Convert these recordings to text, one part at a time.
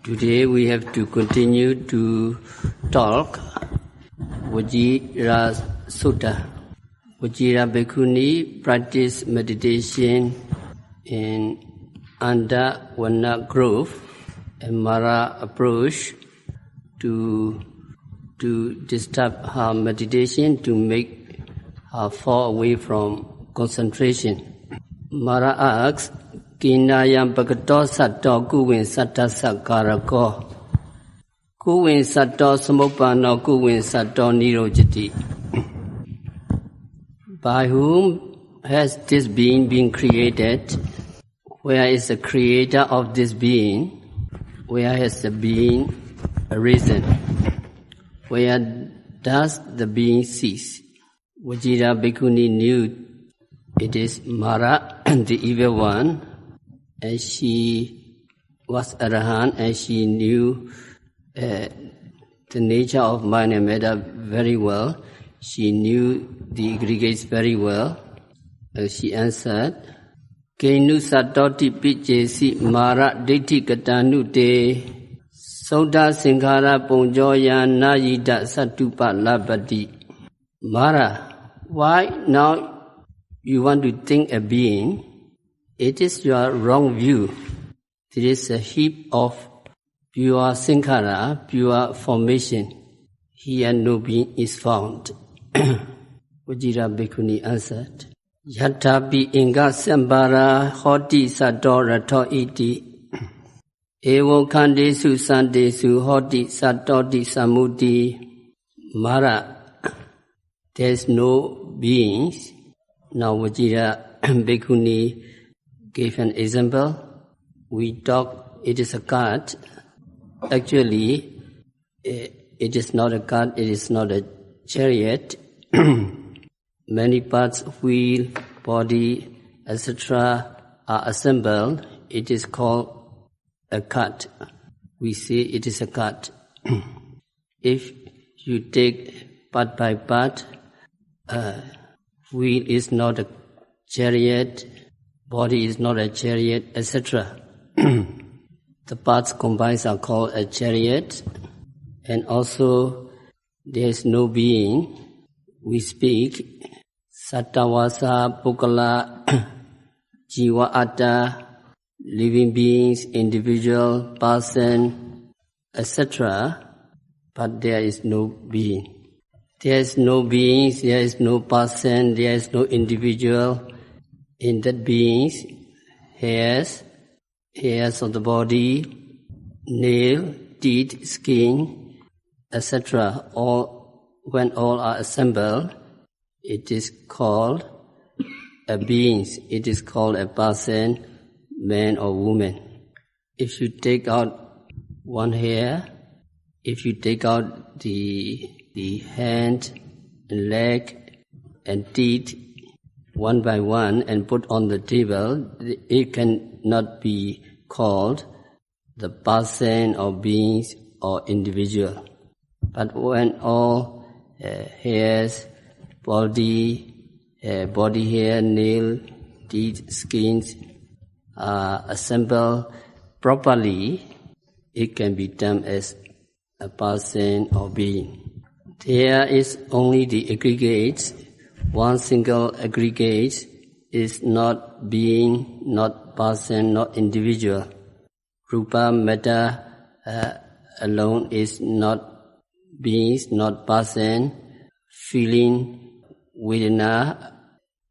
Today we have to continue to talk Vajira Sutta. Vajira Bhikkhuni practice meditation in Anda Grove, a Mara approach to disturb her meditation, to make her fall away from concentration. Mara asks, Kinayam Bhagato Sato Kuwin Satta Sakarako Kuwin Sato Samopano Kuwin Sato Nirojati. By whom has this being been created? Where is the creator of this being? Where has the being arisen? Where does the being cease? Vajira Bhikkhuni knew it is Mara, the evil one, and she was Arahant, and she knew the nature of mind and matter very well. She knew the aggregates very well. She answered, Kenu Satoti Pichesi Mara Diti Katanu Te Sauda Singhara Ponjoya Nayida Satupa Labati. Mara, why now you want to think a being? It is your wrong view. There is a heap of pure sankhara, pure formation. Here no being is found. Vajira Bhikkhuni answered, Yatapi inga sambara hoti sato rato iti evo kandesu sandesu hoti satoti samuti. Mara, there is no beings. Now Vajira Bhikkhuni gave an example. We talk, it is a cat. Actually, it is not a cat, it is not a chariot. Many parts, wheel, body, etc. are assembled. It is called a cat. We say it is a cat. If you take part by part, wheel is not a chariot, body is not a chariot, etc. The parts combined are called a chariot, and also there is no being. We speak Sattavasa, Pukala, Jiva Atta, living beings, individual, person, etc. But there is no being. There is no beings, there is no person, there is no individual. In that beings, hairs of the body, nail, teeth, skin, etc. When all are assembled, it is called a being. It is called a person, man or woman. If you take out one hair, if you take out the hand, leg, and teeth one by one and put on the table, it cannot be called the person or beings or individual. But when all hairs, body hair, nail, teeth, skins are assembled properly, it can be termed as a person or being. There is only the aggregates. One single aggregate is not being, not person, not individual. Rupa, matter alone is not beings, not person. Feeling, vedana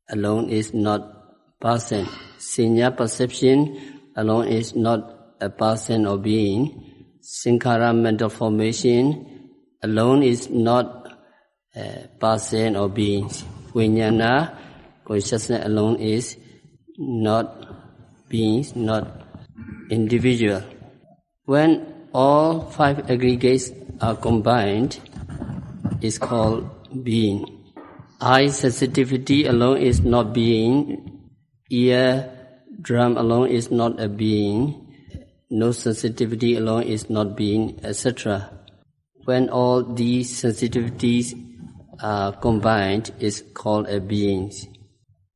alone is not person. Sanya, perception alone is not a person or being. Sankhara, mental formation alone is not a person or beings. Vijnana, consciousness alone is not beings, not individual. When all five aggregates are combined, it's called being. Eye sensitivity alone is not being. Ear drum alone is not a being. Nose sensitivity alone is not being, etc. When all these sensitivities are combined, is called a being.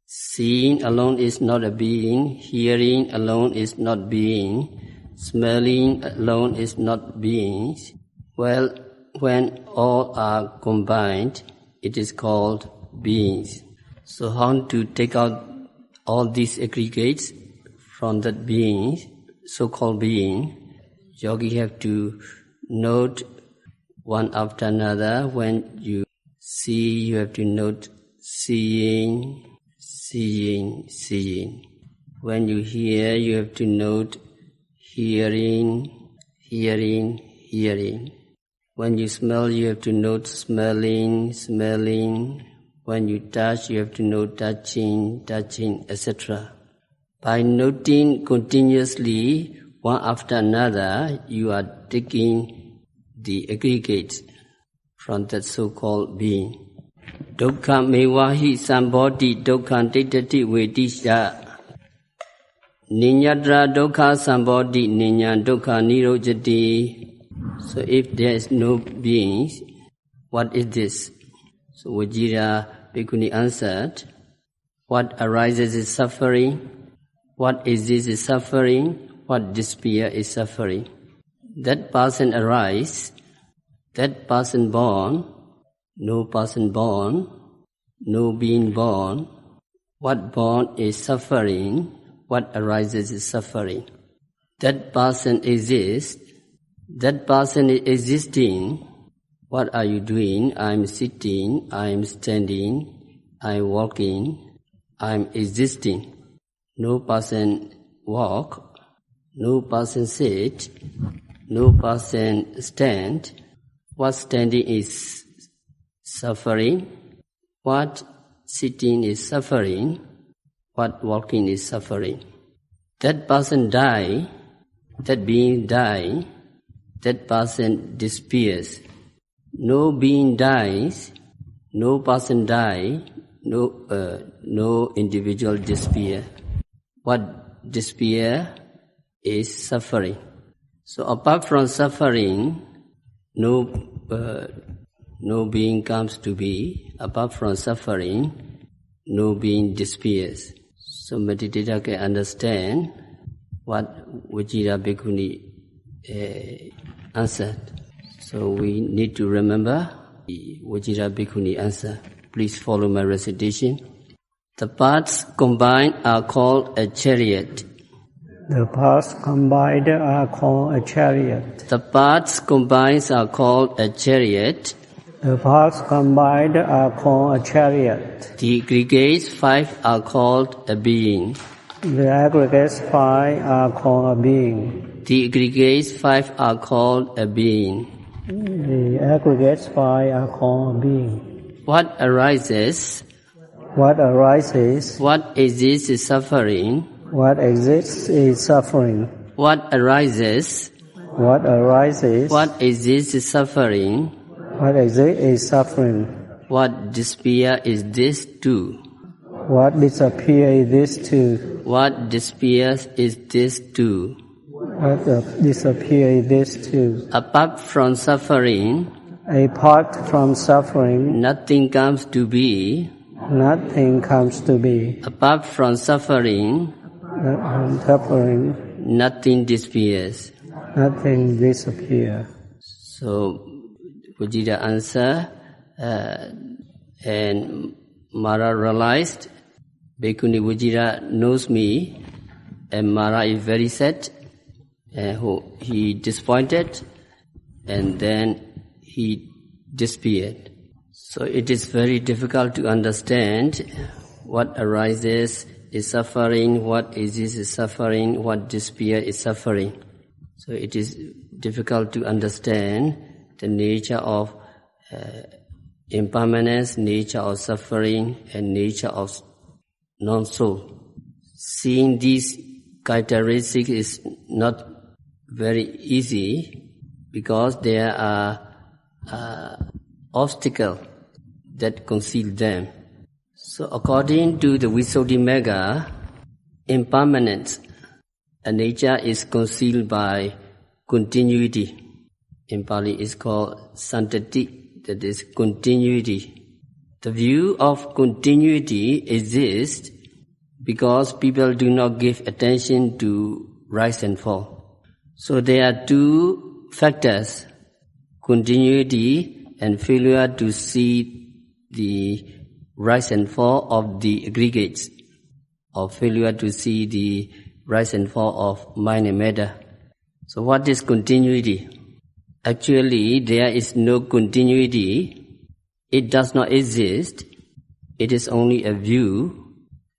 Seeing alone is not a being. Hearing alone is not being. Smelling alone is not beings. Well, when all are combined, it is called beings. So how to take out all these aggregates from that being, so-called being? Yogi have to note one after another. When you see, you have to note seeing, seeing, seeing. When you hear, you have to note hearing, hearing, hearing. When you smell, you have to note smelling, smelling. When you touch, you have to note touching, touching, etc. By noting continuously one after another, you are taking the aggregates from that so-called being. Dukkha mewahi sambodhi dukkha tittati vedisya. Ninyatra dukkha sambodhi ninya dukkha nirojati. So if there is no beings, what is this? So Vajira Bhikkhuni answered, what arises is suffering, what exists is suffering, what despair is suffering. That person arise, that person born, no being born. What born is suffering, what arises is suffering. That person exists, that person is existing. What are you doing? I am sitting, I am standing, I am walking, I am existing. No person walk, no person sit, no person stand. What standing is suffering, what sitting is suffering, what walking is suffering. That person die, that being die, that person disappears. No being dies, no person die, no individual despair. What despair is suffering. So apart from suffering, no being comes to be. Apart from suffering, no being despairs. So meditator can understand what Vajira Bhikkhuni answered. So we need to remember the Vajira Bhikkhuni answer. Please follow my recitation. The parts combined are called a chariot. The parts combined are called a chariot. The parts combined are called a chariot. The parts combined are called a chariot. The aggregates 5 are called a being. The aggregates 5 are called a being. The aggregates 5 are called a being. The aggregates 5 are called a being. What arises? What arises? What exists is suffering. What exists is suffering. What arises? What arises? What exists is suffering. What exists is suffering. What despair is this too? What disappears is this too. What despairs is this too? What disappears is this too. Apart from suffering, apart from suffering, nothing comes to be. Nothing comes to be. Apart from suffering, nothing disappears. Nothing disappears. So Vajira answer, and Mara realized Bhikkhuni Vajira knows me, and Mara is very sad, and he disappointed, and then he disappeared. So it is very difficult to understand what arises is suffering, what exists is suffering, what despair is suffering. So it is difficult to understand the nature of impermanence, nature of suffering, and nature of non-soul. Seeing these characteristics is not very easy because there are obstacles that conceal them. So according to the Visuddhimagga, impermanence, a nature is concealed by continuity. In Pali is called santati, that is continuity. The view of continuity exists because people do not give attention to rise and fall. So there are two factors, continuity and failure to see the rise and fall of the aggregates, or failure to see the rise and fall of mind and matter. So what is continuity? Actually, there is no continuity. It does not exist. It is only a view.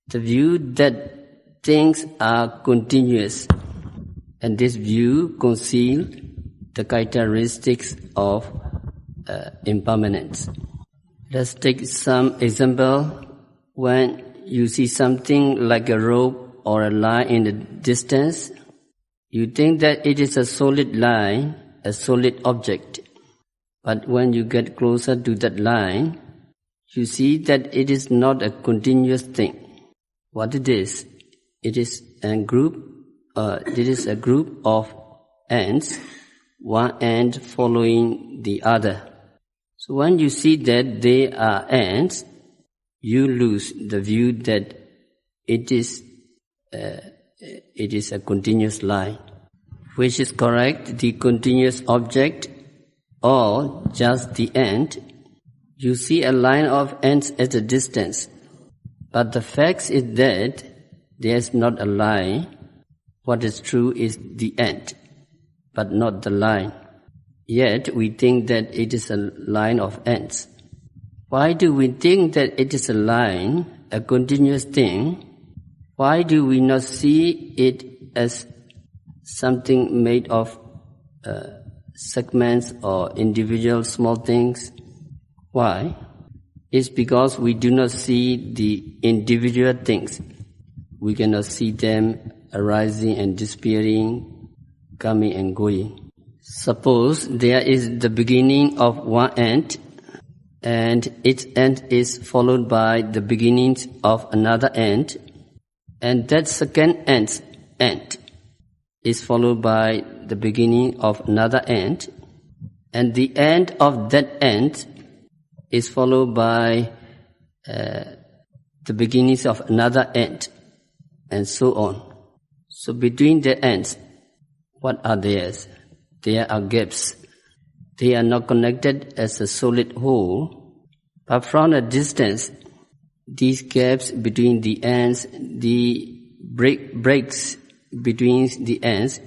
The view that things are continuous. And this view conceals the characteristics of impermanence. Let's take some example. When you see something like a rope or a line in the distance, you think that it is a solid line, a solid object. But when you get closer to that line, you see that it is not a continuous thing. What it is? It is a group of ants, one ant following the other. So when you see that they are ants, you lose the view that it is a continuous line. Which is correct, the continuous object or just the ant? You see a line of ants at a distance, but the fact is that there is not a line. What is true is the ant, but not the line. Yet we think that it is a line of ants. Why do we think that it is a line, a continuous thing? Why do we not see it as something made of segments or individual small things? Why? It's because we do not see the individual things. We cannot see them arising and disappearing, coming and going. Suppose there is the beginning of one ant, and its end is followed by the beginnings of another ant, and that second ant's end is followed by the beginning of another ant, and the end of that ant is followed by the beginnings of another ant, and so on. So between the ants, what are theirs? There are gaps. They are not connected as a solid whole, but from a distance, these gaps between the ants, the breaks between the ants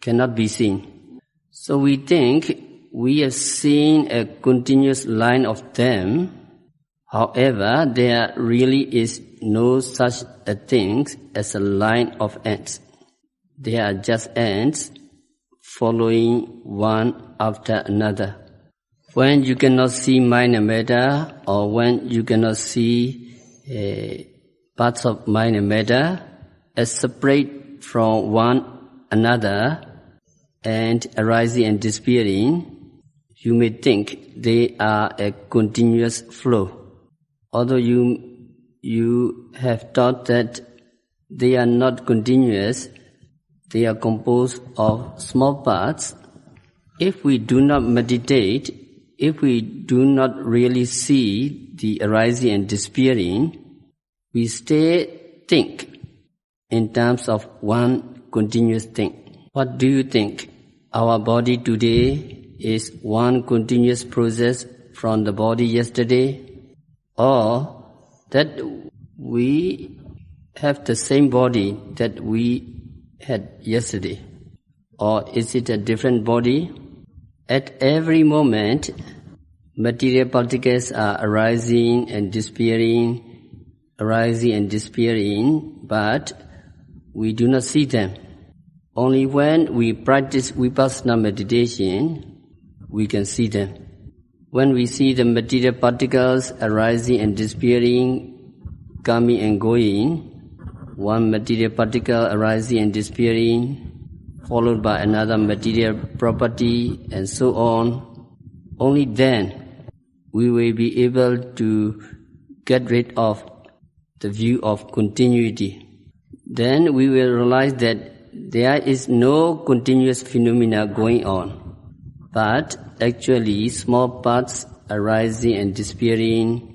cannot be seen. So we think we have seen a continuous line of them. However, there really is no such a thing as a line of ants. They are just ants following one after another. When you cannot see mind and matter, or when you cannot see parts of mind and matter as separate from one another and arising and disappearing, you may think they are a continuous flow. Although you have thought that they are not continuous, they are composed of small parts. If we do not meditate, if we do not really see the arising and disappearing, we think in terms of one continuous thing. What do you think? Our body today is one continuous process from the body yesterday? Or that we have the same body that we had yesterday? Or is it a different body? At every moment, material particles are arising and disappearing, but we do not see them. Only when we practice vipassana meditation, we can see them. When we see the material particles arising and disappearing, coming and going, one material particle arising and disappearing, followed by another material property, and so on, only then we will be able to get rid of the view of continuity. Then we will realize that there is no continuous phenomena going on, but actually small parts arising and disappearing,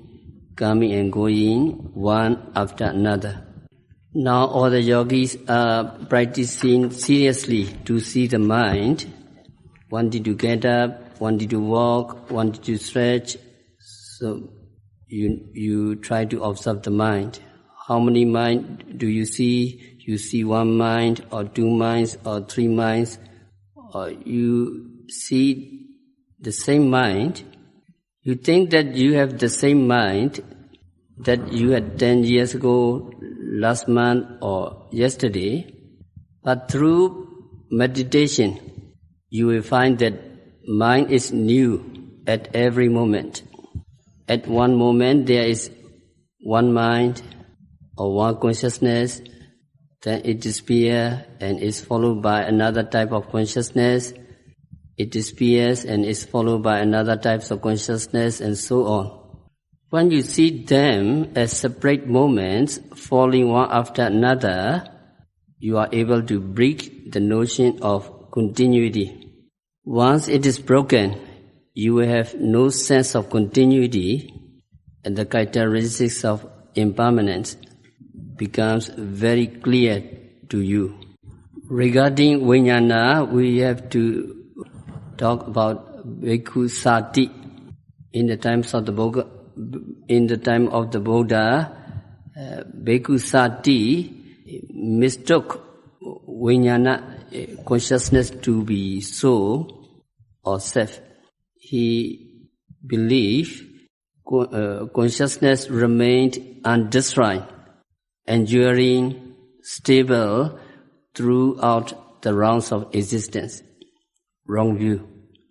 coming and going, one after another. Now all the yogis are practicing seriously to see the mind, wanting to get up, wanting to walk, wanting to stretch. So you try to observe the mind. How many minds do you see? You see one mind or two minds or three minds, or you see the same mind. You think that you have the same mind that you had 10 years ago, last month or yesterday, but through meditation you will find that mind is new at every moment. At one moment there is one mind or one consciousness, then it disappears and is followed by another type of consciousness. It disappears and is followed by another type of consciousness, and so on. When you see them as separate moments falling one after another, you are able to break the notion of continuity. Once it is broken, you will have no sense of continuity, and the characteristics of impermanence becomes very clear to you. Regarding Vijnana, we have to talk about Bhikkhu Sati. In the time of the Buddha, Bhikkhu Sati mistook Vijnana consciousness to be soul or self. He believed consciousness remained undestroyed, enduring, stable throughout the rounds of existence. Wrong view.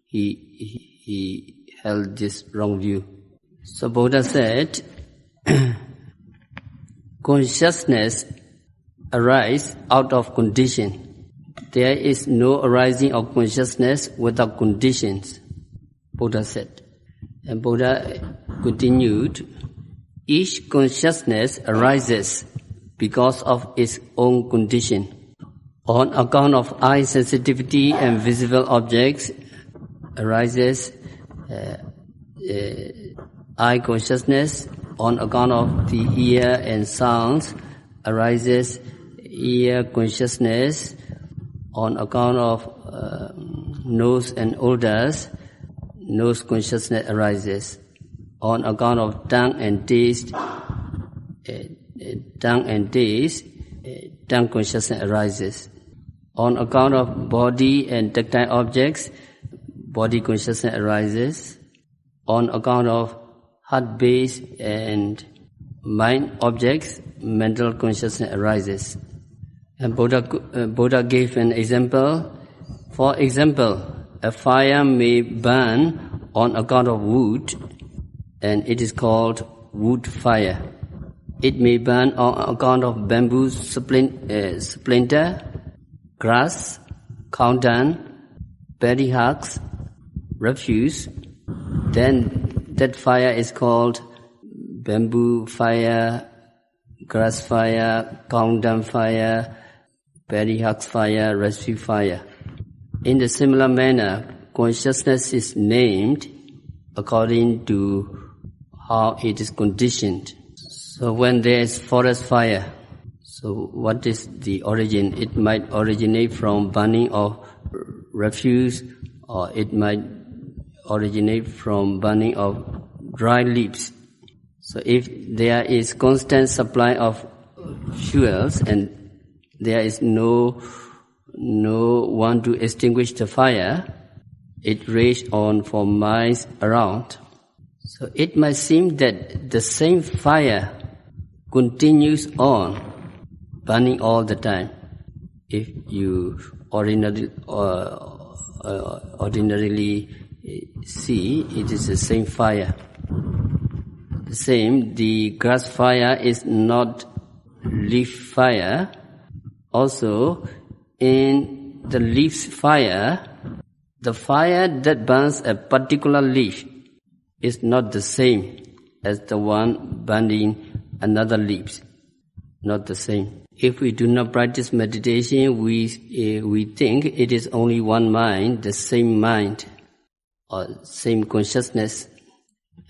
He held this wrong view. So Buddha said, consciousness arises out of condition. There is no arising of consciousness without conditions, Buddha said. And Buddha continued, each consciousness arises because of its own condition. On account of eye sensitivity and visible objects arises eye consciousness. On account of the ear and sounds arises ear consciousness. On account of nose and odors, nose consciousness arises. On account of tongue and taste, tongue consciousness arises. On account of body and tactile objects, body consciousness arises. On account of heart-based and mind objects, mental consciousness arises. And Buddha gave an example. For example, a fire may burn on account of wood, and it is called wood fire. It may burn on account of bamboo splinter, grass, cow dung, berry husks, refuse. Then that fire is called bamboo fire, grass fire, cow dung fire, berry husks fire, refuse fire. In a similar manner, consciousness is named according to how it is conditioned. So when there is forest fire, so what is the origin? It might originate from burning of refuse, or it might originate from burning of dry leaves. So if there is constant supply of fuels and there is no one to extinguish the fire, it rages on for miles around. So it might seem that the same fire continues on burning all the time. If you ordinarily see, it is the same fire. The same, the grass fire is not leaf fire. Also, in the leaf fire, the fire that burns a particular leaf is not the same as the one burning another leaf. Not the same. If we do not practice meditation, we think it is only one mind, the same mind, or same consciousness.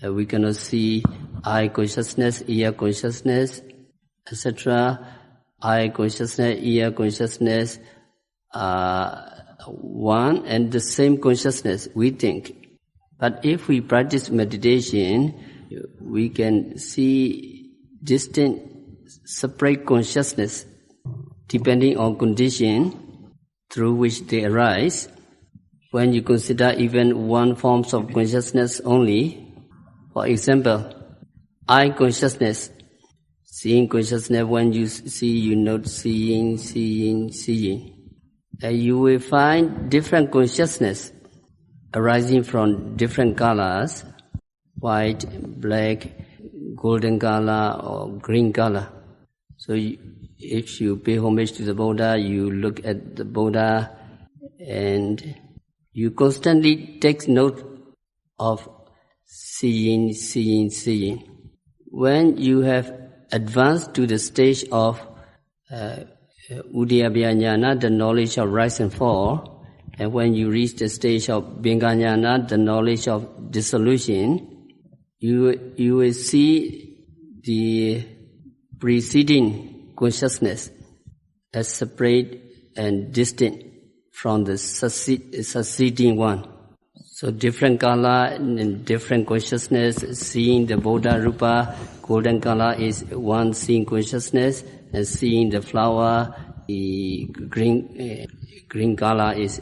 We cannot see eye consciousness, ear consciousness, etc. eye consciousness, ear consciousness are one and the same consciousness, we think. But if we practice meditation, we can see distinct, separate consciousness depending on condition through which they arise. When you consider even one form of consciousness only, for example, eye consciousness, seeing consciousness, when you see, you note seeing. You will find different consciousness arising from different colors, white, black, golden color or green color. So if you pay homage to the Buddha, you look at the Buddha and you constantly take note of seeing. When you have advanced to the stage of Udayabhya Jnana, the knowledge of rise and fall, and when you reach the stage of Bhinga Jnana, the knowledge of dissolution, you will see the preceding consciousness as separate and distinct from the succeeding one. So different color and different consciousness, seeing the Buddha Rupa, golden color is one seeing consciousness, and seeing the flower, the green color is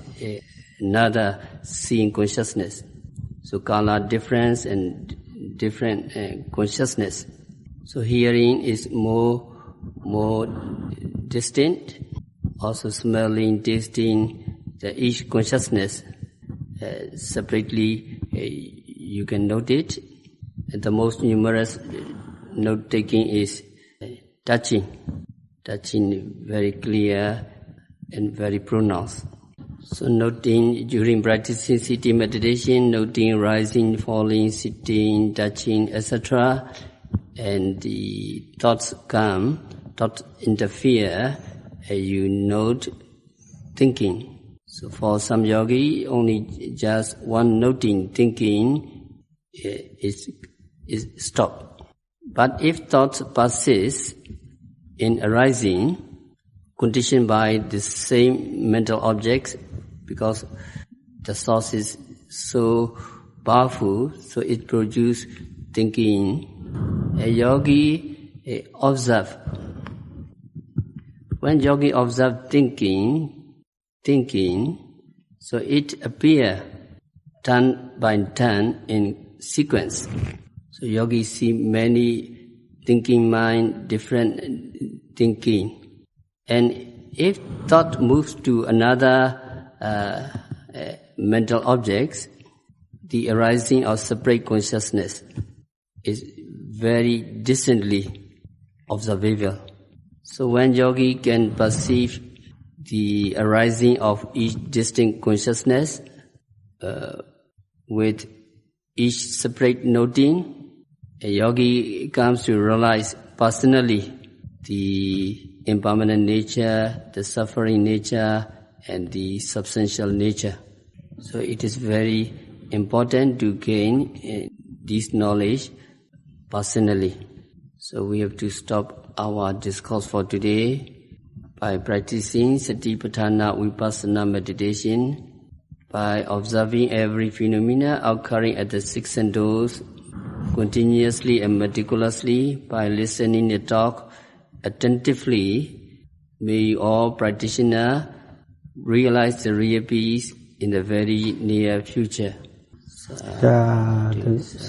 another seeing consciousness. So color difference and different consciousness. So hearing is more distinct. Also smelling, tasting, each consciousness separately you can note it. And the most numerous note taking is touching very clear and very pronounced. So noting during practicing sitting meditation, noting rising, falling, sitting, touching, etc. And the thoughts come, thoughts interfere, you note thinking. So for some yogi, only just one noting thinking is stopped. But if thoughts persist in arising, conditioned by the same mental objects, because the source is so powerful, so it produces thinking. A yogi observe. When yogi observe thinking, so it appear turn by turn in sequence. So yogi see many thinking mind, different thinking. And if thought moves to another mental objects, the arising of separate consciousness is very distantly observable. So when yogi can perceive the arising of each distinct consciousness with each separate noting, a yogi comes to realize personally the impermanent nature, the suffering nature, and the substantial nature. So it is very important to gain this knowledge personally. So we have to stop our discourse for today by practicing Satipatthana Vipassana meditation, by observing every phenomena occurring at the six senses continuously and meticulously, by listening the talk attentively. May all practitioners realize the real peace in the very near future.